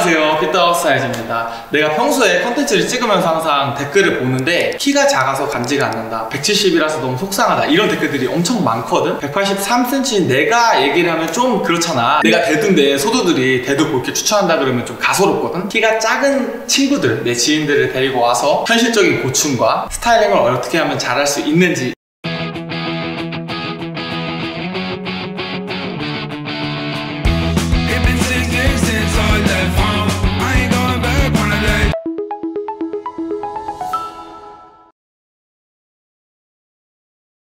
안녕하세요, 피터사이즈입니다. 내가 평소에 컨텐츠를 찍으면서 항상 댓글을 보는데 키가 작아서 간지가 안 난다, 170이라서 너무 속상하다, 이런 댓글들이 엄청 많거든. 183cm인 내가 얘기를 하면 좀 그렇잖아. 내가 대두인데 소두들이 대두 볼게 추천한다 그러면 좀 가소롭거든. 키가 작은 친구들, 내 지인들을 데리고 와서 현실적인 고충과 스타일링을 어떻게 하면 잘할 수 있는지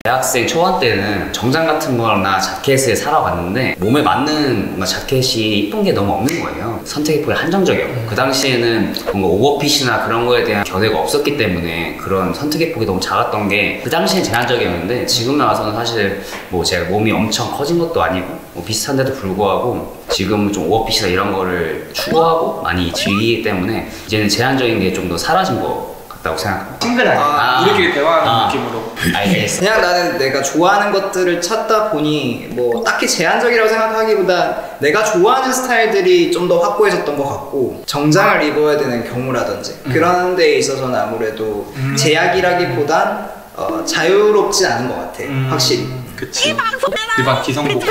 대학생 초반 때는 정장 같은 거나 자켓을 사러 갔는데 몸에 맞는 자켓이 이쁜 게 너무 없는 거예요. 선택의 폭이 한정적이었고 그 당시에는 뭔가 오버핏이나 그런 거에 대한 견해가 없었기 때문에 그런 선택의 폭이 너무 작았던 게 그 당시엔 제한적이었는데 지금 나와서는 사실 뭐 제가 몸이 엄청 커진 것도 아니고 뭐 비슷한데도 불구하고 지금은 좀 오버핏이나 이런 거를 추구하고 많이 즐기기 때문에 이제는 제한적인 게 좀 더 사라진 거 다고 생각합니다. 친근하게 우리끼리 대화하는 느낌으로. 알겠어. 그냥 나는 내가 좋아하는 것들을 찾다 보니 뭐 딱히 제한적이라고 생각하기보다 내가 좋아하는 스타일들이 좀 더 확고해졌던 것 같고, 정장을 입어야 되는 경우라든지 그런 데에 있어서는 아무래도 제약이라기보단 자유롭지 않은 것 같아. 확실히. 그치. 일반 기성복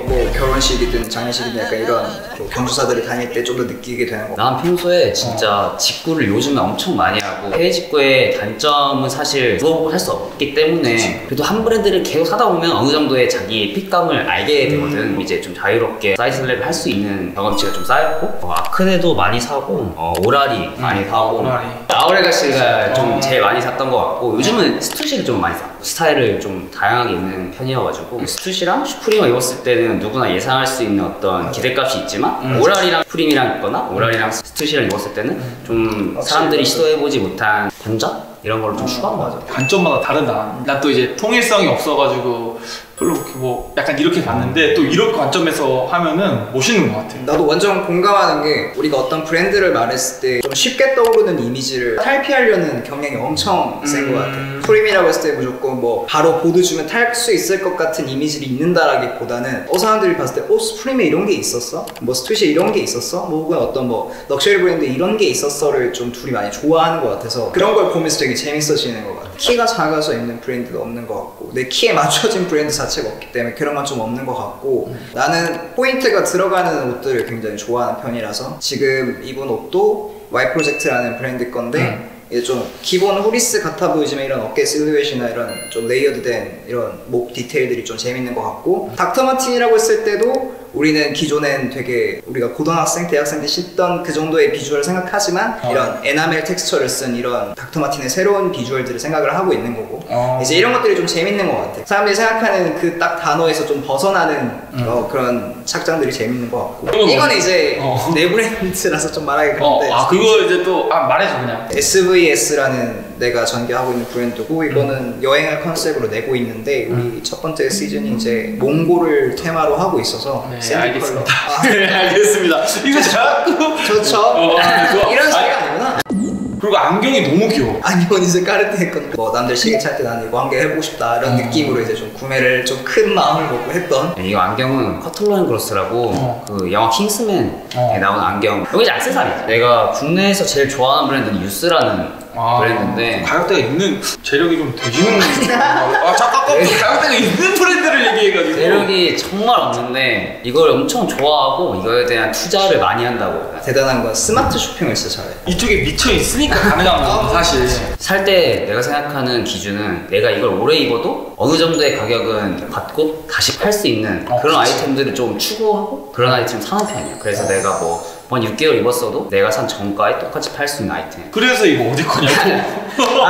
뭐 결혼식이든 장례식이든 약간 이런 경조사들을 다닐 때 좀 더 느끼게 되는 거. 난 평소에 진짜 직구를 요즘에 엄청 많이 하고, 해외 직구의 단점은 사실 물어보고 할 수 없기 때문에 그래도 한 브랜드를 계속 사다 보면 어느 정도의 자기 핏감을 알게 되거든. 이제 좀 자유롭게 사이즈 랩을 할 수 있는 경험치가 좀 쌓였고, 아크네도 많이 사고 오라리 많이 사고 아우레가시가 좀 제일 많이 샀던 것 같고, 요즘은 스투시를 좀 많이 사고 스타일을 좀 다양하게 입는 편이어가지고 스투시랑 슈프림을 입었을 때는 누구나 예상할 수 있는 어떤 기대값이 있지만 오라리랑 슈프림이랑 입거나 오라리랑 스투시를 입었을 때는 좀 사람들이 시도해보지 못한 단점? 이런 걸 좀 추가한 거 같아. 관점마다 다르다. 난 또 이제 통일성이 없어가지고 별로 뭐 약간 이렇게 봤는데 또 이런 관점에서 하면은 멋있는 것 같아. 나도 완전 공감하는 게, 우리가 어떤 브랜드를 말했을 때 좀 쉽게 떠오르는 이미지를 탈피하려는 경향이 엄청 센 것 같아. 프림이라고 했을 때 무조건 뭐 바로 보드 주면 탈 수 있을 것 같은 이미지를 입는다라기보다는 사람들이 봤을 때 스프림에 이런 게 있었어? 뭐 스투시에 이런 게 있었어? 뭐 혹은 어떤 뭐 럭셔리 브랜드 이런 게 있었어를 좀 둘이 많이 좋아하는 것 같아서 그런 걸 보면서 되게 재밌어지는 것 같아. 키가 작아서 입는 브랜드도 없는 것 같고, 내 키에 맞춰진 브랜드 자체가 없기 때문에 그런 건 좀 없는 것 같고, 나는 포인트가 들어가는 옷들을 굉장히 좋아하는 편이라서 지금 입은 옷도 Y 프로젝트라는 브랜드 건데 이제 좀 기본 후리스 같아 보이지만 이런 어깨 실루엣이나 이런 좀 레이어드된 이런 목 디테일들이 좀 재밌는 것 같고, 닥터 마틴이라고 했을 때도 우리는 기존엔 되게 우리가 고등학생, 대학생 때 신던 그 정도의 비주얼을 생각하지만 이런 에나멜 텍스처를 쓴 이런 닥터 마틴의 새로운 비주얼들을 생각을 하고 있는 거고, 이제 이런 것들이 좀 재밌는 것 같아. 사람들이 생각하는 그 딱 단어에서 좀 벗어나는 그런 착장들이 재밌는 것 같고, 이건 이제 내 브랜드라서 좀 말하기 그런데 그거 이제 또 말해줘 그냥. SVS라는 내가 전개하고 있는 브랜드고, 이거는 여행을 컨셉으로 내고 있는데 우리 첫 번째 시즌이 이제 몽골을 테마로 하고 있어서 네, 알겠습니다. 네, 알겠습니다. 이거 자꾸 좋죠. 이런 소리가 아니구나. 그리고 안경이 너무 귀여워. 안경은 이제 까르띠에 건데 뭐 남들 시계 찰 때 나는 이거 한 개 해보고 싶다 이런 느낌으로 이제 좀 구매를 좀 큰 마음을 먹고 했던. 이 안경은 커틀로인 그로스라고 그 영화 킹스맨에 나온 안경. 여기 이제 액세서리지. 내가 국내에서 제일 좋아하는 브랜드는 유스라는 브랜드인데, 가격대가 있는, 재력이 좀 되지는 잠깐 가격대가 있는 브랜드를 얘기해가지고. 재력이 정말 없는데 이걸 엄청 좋아하고 이거에 대한 투자를 많이 한다고. 대단한 건 스마트 쇼핑을 진짜 잘해. 이쪽에 미쳐 있으니까 가능한 거 사실. 살 때 내가 생각하는 기준은 내가 이걸 오래 입어도 어느 정도의 가격은 받고 다시 팔 수 있는 그런 아이템들을 좀 추구하고 그런 아이템을 사는 편이야. 그래서 내가 뭐 한 6개월 입었어도 내가 산 정가에 똑같이 팔 수 있는 아이템. 그래서 이거 어디 거냐고.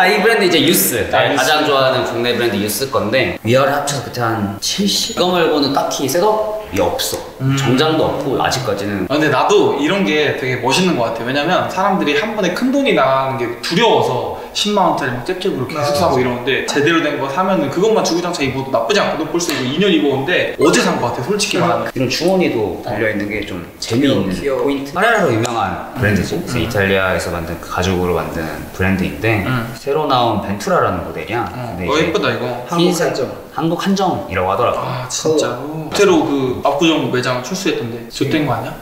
이 브랜드 이제 유스. 가장 좋아하는 국내 브랜드 유스 건데 위아래 합쳐서 그때 한 70? 이거 말고는 딱히 셋업이 없어. 정장도 없고 아직까지는. 근데 나도 이런 게 되게 멋있는 것 같아. 왜냐면 사람들이 한 번에 큰 돈이 나가는 게 두려워서 10만원짜리 막 잽잽으로 계속 사고 이러는데, 제대로 된 거 사면은 그것만 주구장창 입어도 나쁘지 않거든. 벌써 이거 2년 입었는데 어제 산 것 같아 솔직히 말하면. 이런 주머니도 달려있는 게 좀 재미있는 포인트. 파레라로 유명한 브랜드지. 그래서 이탈리아에서 만든 가죽으로 만든 브랜드인데 새로 나온 벤투라라는 모델이야. 예쁘다 이거. 한국 산점. 한국 한정이라고 하더라고요. 아 진짜로? 새로 그 압구정 매장 출시했던데 좆된 거 아니야?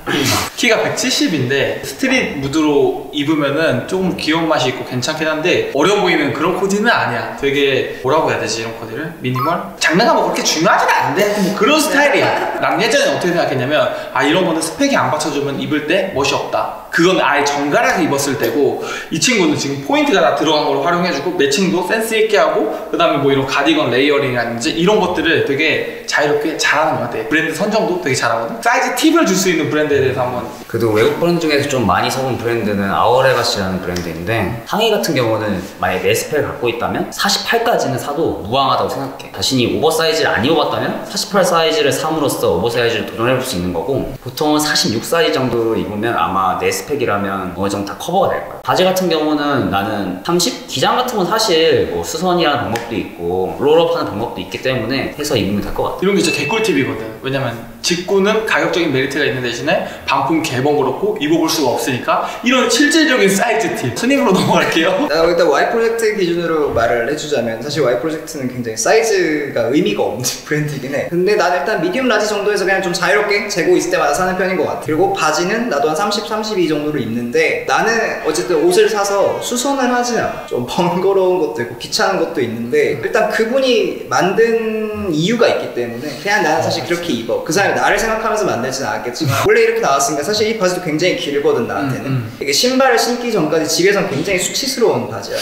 키가 170인데 스트릿 무드로 입으면은 조금 귀여운 맛이 있고 괜찮긴 한데 어려 보이는 그런 코디는 아니야. 되게 뭐라고 해야 되지 이런 코디를? 미니멀? 장르가 뭐 그렇게 중요하진 않은데 뭐 그런 스타일이야. 난 예전에 어떻게 생각했냐면 아 이런 거는 스펙이 안 받쳐주면 입을 때 멋이 없다. 그건 아예 정갈하게 입었을 때고 이 친구는 지금 포인트가 다 들어간 걸 활용해주고 매칭도 센스 있게 하고 그 다음에 뭐 이런 가디건 레이어링이라든지 이런 것들을 되게 자유롭게 잘하는 것 같아. 브랜드 선정도 되게 잘하거든. 사이즈 팁을 줄 수 있는 브랜드에 대해서 한번. 그래도 외국 브랜드 중에서 좀 많이 써본 브랜드는 아우레가시라는 브랜드인데 상의 같은 경우는 만약에 내 스펙을 갖고 있다면 48까지는 사도 무방하다고 생각해. 자신이 오버사이즈를 안 입어봤다면 48 사이즈를 삼으로써 오버사이즈를 도전해볼 수 있는 거고 보통은 46 사이즈 정도 입으면 아마 내 스펙이라면 어느 정도 다 커버가 될 거야. 바지 같은 경우는 나는 30? 기장 같은 건 사실 뭐 수선이라는 방법도 있고 롤업 하는 방법도 있기 때문에 해서 입으면 될 것 같아. 이런 게 진짜 개꿀팁이거든. 왜냐면 직구는 가격적인 메리트가 있는 대신에 반품 개봉 그렇고 입어볼 수가 없으니까 이런 실질적인 사이즈 팁 스님으로 넘어갈게요. 나 일단 Y 프로젝트 기준으로 말을 해주자면 사실 Y 프로젝트는 굉장히 사이즈가 의미가 없는 브랜드이긴 해. 근데 난 일단 미디움 라지 정도에서 그냥 좀 자유롭게 재고 있을 때마다 사는 편인 것 같아. 그리고 바지는 나도 한 30, 32 정도로 입는데 나는 어쨌든 옷을 사서 수선을 하지 않아. 좀 번거로운 것도 있고 귀찮은 것도 있는데 일단 그분이 만든 이유가 있기 때문에 그냥 나는 사실 그렇게 입어. 그 사람이 나를 생각하면서 만들지는 않았겠지만 원래 이렇게 나왔으니까 사실 이 바지도 굉장히 길거든 나한테는. 이게 신발을 신기 전까지 집에선 굉장히 수치스러운 바지야.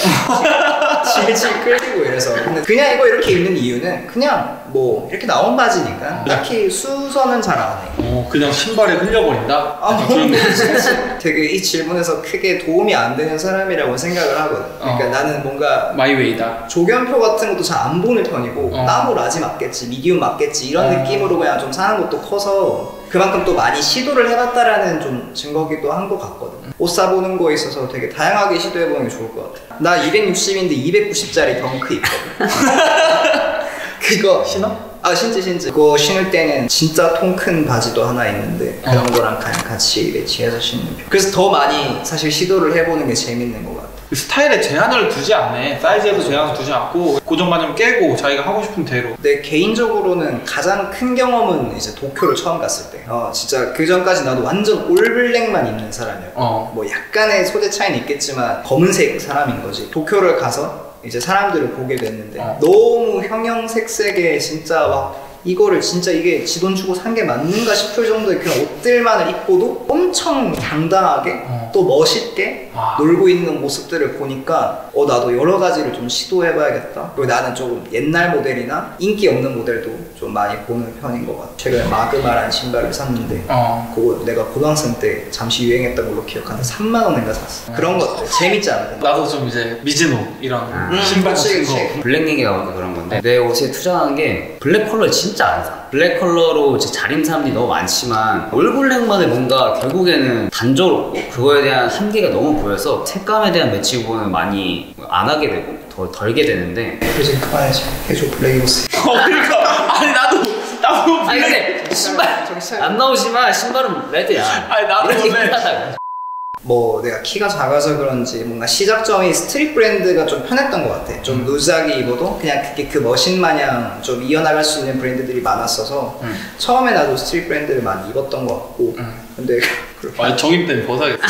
질질 끌리고 이래서. 근데 그냥 이거 이렇게 입는 이유는 그냥 뭐 이렇게 나온 바지니까 딱히 수선은 잘 안 해. 그냥 신발에 흘려버린다? 아, 되게 이 질문에서 크게 도움이 안 되는 사람이라고 생각을 하거든. 그러니까 나는 뭔가 마이웨이다. 조견표 같은 것도 잘 안 보는 편이고 따로 라지 맞겠지, 미디움 맞겠지 이런 느낌으로 그냥 좀 사는 것도 커서 그만큼 또 많이 시도를 해봤다라는 좀 증거기도 한 것 같거든. 옷 사보는 거에 있어서 되게 다양하게 시도해보는 게 좋을 것 같아. 나 260인데 290짜리 덩크 입거든. 그거 신어? 아 신지 그거 신을 때는 진짜 통 큰 바지도 하나 있는데 그런 거랑 그냥 같이 매치해서 신는 편. 그래서 더 많이 사실 시도를 해보는 게 재밌는 것 같아. 스타일에 제한을 두지 않네. 사이즈에도 제한을 두지 않고 고정관념 깨고 자기가 하고 싶은 대로. 내 개인적으로는 가장 큰 경험은 이제 도쿄를 처음 갔을 때 진짜 그 전까지 나도 완전 올블랙만 입는 사람이었고 뭐 약간의 소재 차이는 있겠지만 검은색 사람인 거지. 도쿄를 가서 이제 사람들을 보게 됐는데 너무 형형색색의 진짜 막 이거를 진짜 이게 지 돈 주고 산 게 맞는가 싶을 정도의 그런 옷들만을 입고도 엄청 당당하게 또 멋있게 놀고 있는 모습들을 보니까 나도 여러 가지를 좀 시도해봐야겠다. 그리고 나는 조금 옛날 모델이나 인기 없는 모델도 좀 많이 보는 편인 것 같아. 최근에 마그마라는 신발을 샀는데 그거 내가 고등학생 때 잠시 유행했던 걸로 기억하는데 3만 원인가 샀어. 그런 것들 재밌잖아. 나도 좀 이제 미즈노 이런 신발 같은 거. 블랙 얘기가 나와서 그런 건데 내 옷에 투자하는 게 블랙 컬러를 진짜 안 사. 블랙 컬러로 자린 사람들이 너무 많지만 올블랙만의 뭔가 결국에는 단조롭고 그거에 대한 한계가 너무 보여서 색감에 대한 매치 부분을 많이 안 하게 되고 더 덜게 되는데. 그래서 그만해야지. 해줘 블랙 입었어. 그러니까 아니 나도 아니 근데 신발 안 나오지만 신발은 레드야. 아니 나도 원래 뭐 내가 키가 작아서 그런지 뭔가 시작점이 스트릿 브랜드가 좀 편했던 것 같아. 좀 루즈하게 입어도 그냥 그게 그 머신 마냥 좀 이어나갈 수 있는 브랜드들이 많았어서 처음에 나도 스트릿 브랜드를 많이 입었던 것 같고 근데 아니 정입 때는 벗어야겠어.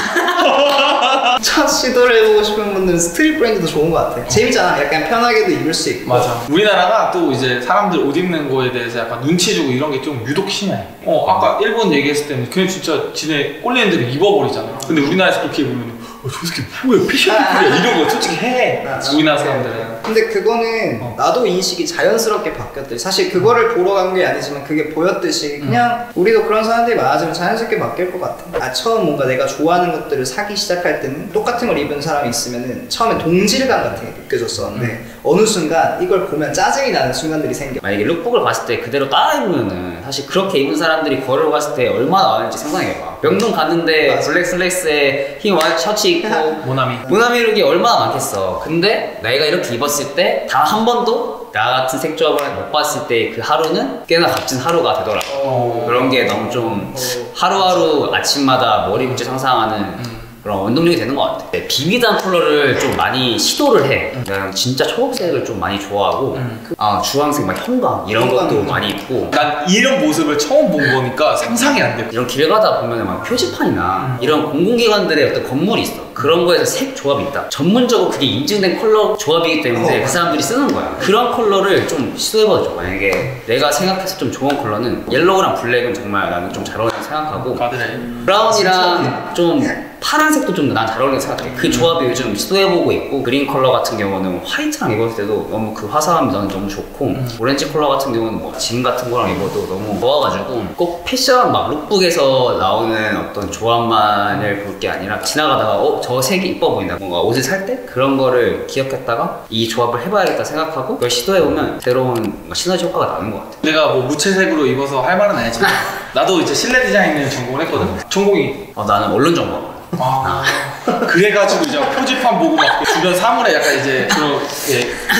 첫 시도를 해보고 싶은 분들은 스트릿 브랜드도 좋은 것 같아. 재밌잖아. 약간 편하게도 입을 수 있고. 맞아. 우리나라가 또 이제 사람들 옷 입는 거에 대해서 약간 눈치 주고 이런 게 좀 유독 심해. 아까 일본 얘기했을 때는 그냥 진짜 지네 꼴리는 대로 입어버리잖아. 근데 우리나라에서 그렇게 입으면 저 새끼 뭐야 패션 피플이야 이런 거 솔직히 해. 우리나라 사람들은. 근데 그거는 나도 인식이 자연스럽게 바뀌었듯이 사실 그거를 보러 간 게 아니지만 그게 보였듯이 그냥 우리도 그런 사람들이 많아지면 자연스럽게 바뀔 것 같아. 처음 뭔가 내가 좋아하는 것들을 사기 시작할 때는 똑같은 걸 입은 사람이 있으면은 처음에 동질감 같은 게 느껴졌었는데 어느 순간 이걸 보면 짜증이 나는 순간들이 생겨. 만약에 룩북을 봤을 때 그대로 따라 입으면은 사실 그렇게 입은 사람들이 거리를 갔을 때 얼마나 많은지 상상해봐. 명동 갔는데 맞아. 블랙 슬랙스에 흰 와이트 셔츠 입고 모나미 룩이 얼마나 많겠어. 근데 내가 이렇게 입었을 때 단 한 번도 나 같은 색조합을 못 봤을 때 그 하루는 꽤나 값진 하루가 되더라고. 그런 게 너무 좀 하루하루 아침마다 머리 붓지 상상하는 그런 원동력이 되는 것 같아. 비비드한 컬러를 좀 많이 시도를 해. 내가 진짜 초록색을 좀 많이 좋아하고 주황색 막 형광 이런 것도 많이 있고. 난 이런 모습을 처음 본 거니까 상상이 안 돼. 이런 길 가다 보면 막 표지판이나 이런 공공기관들의 어떤 건물이 있어. 그런 거에서 색 조합이 있다. 전문적으로 그게 인증된 컬러 조합이기 때문에 그 사람들이 쓰는 거야. 그런 컬러를 좀 시도해봐도 좋아. 만약에 내가 생각해서 좀 좋은 컬러는 옐로우랑 블랙은 정말 나는 좀 잘 어울린다고 생각하고 브라운이랑 좀 파란색도 좀 난 잘 어울린다고 생각해. 그 조합이 요즘 시도해보고 있고 그린 컬러 같은 경우는 화이트랑 입었을 때도 너무 그 화사함이 나는 너무 좋고 오렌지 컬러 같은 경우는 뭐 진 같은 거랑 입어도 너무 좋아가지고 꼭 패션 막 룩북에서 나오는 어떤 조합만을 볼 게 아니라 지나가다가 저 색이 이뻐 보인다 뭔가 옷을 살 때 그런 거를 기억했다가 이 조합을 해봐야겠다 생각하고 그걸 시도해보면 새로운 시너지 효과가 나는 것 같아. 내가 뭐 무채색으로 입어서 할 말은 아니지만 나도 이제 실내 디자인을 전공을 했거든. 전공이 나는 언론 정보. 그래가지고 이제 표지판 보고 막 주변 사물에 약간 이제 그런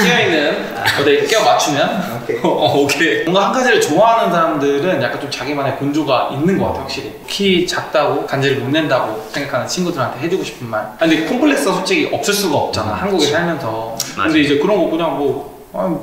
끼어있는 어디 끼어 맞추면 오케이. 뭔가 한 가지를 좋아하는 사람들은 약간 좀 자기만의 곤조가 있는 것 같아. 확실히 키 작다고 간지를 못 낸다고 생각하는 친구들한테 해주고 싶은 말. 근데 콤플렉스가 솔직히 없을 수가 없잖아. 한국에 살면서. 근데 이제 그런 거 그냥 뭐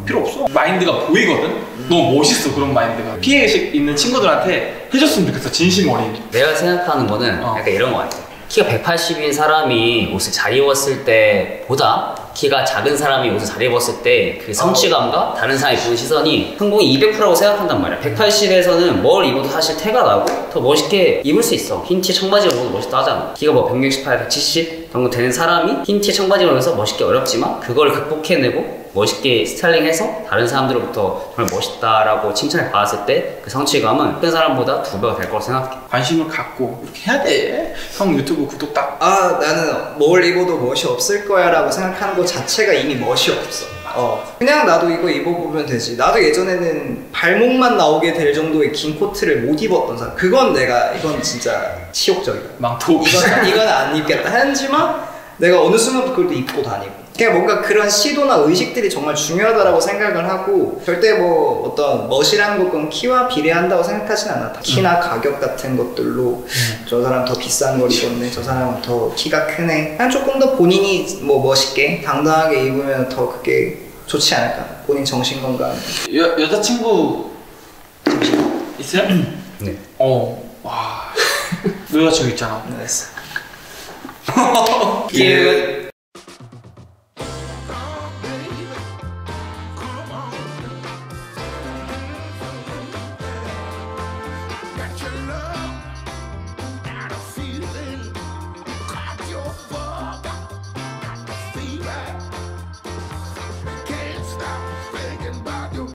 필요 없어. 마인드가 보이거든? 너무 멋있어 그런 마인드가. 피해의식 있는 친구들한테 해줬으면 좋겠어. 진심 어린. 내가 생각하는 거는 약간 이런 거 같아. 키가 180인 사람이 옷을 잘 입었을 때보다 키가 작은 사람이 옷을 잘 입었을 때 그 성취감과 다른 사람이 보는 시선이 성공이 200%라고 생각한단 말이야. 180에서는 뭘 입어도 사실 태가 나고 더 멋있게 입을 수 있어. 흰 티에 청바지를 입어도 멋있다 하잖아. 키가 뭐 168, 170 정도 되는 사람이 흰 티에 청바지를 입어서 멋있게 어렵지만 그걸 극복해내고 멋있게 스타일링해서 다른 사람들로부터 정말 멋있다라고 칭찬을 받았을 때 그 성취감은 큰 사람보다 2배가 될 거라고 생각해. 관심을 갖고 이렇게 해야 돼. 형 유튜브 구독 딱. 나는 뭘 입어도 멋이 없을 거야 라고 생각하는 것 자체가 이미 멋이 없어. 그냥 나도 이거 입어보면 되지. 나도 예전에는 발목만 나오게 될 정도의 긴 코트를 못 입었던 사람. 이건 진짜 치욕적이다. 망토. 이건 안 입겠다. 하지만 내가 어느 순간부터 그걸 또 입고 다니고. 그냥 뭔가 그런 시도나 의식들이 정말 중요하다고 생각을 하고 절대 뭐 어떤 멋이라는 것은 키와 비례한다고 생각하진 않아. 키나 가격 같은 것들로 저 사람 더 비싼 걸 입었네, 저 사람은 더 키가 크네. 그냥 조금 더 본인이 뭐 멋있게 당당하게 입으면 더 그게 좋지 않을까. 본인 정신 건강. 여자친구 있어요? 네. 와. 여자친구 있잖아. 알았어. 예.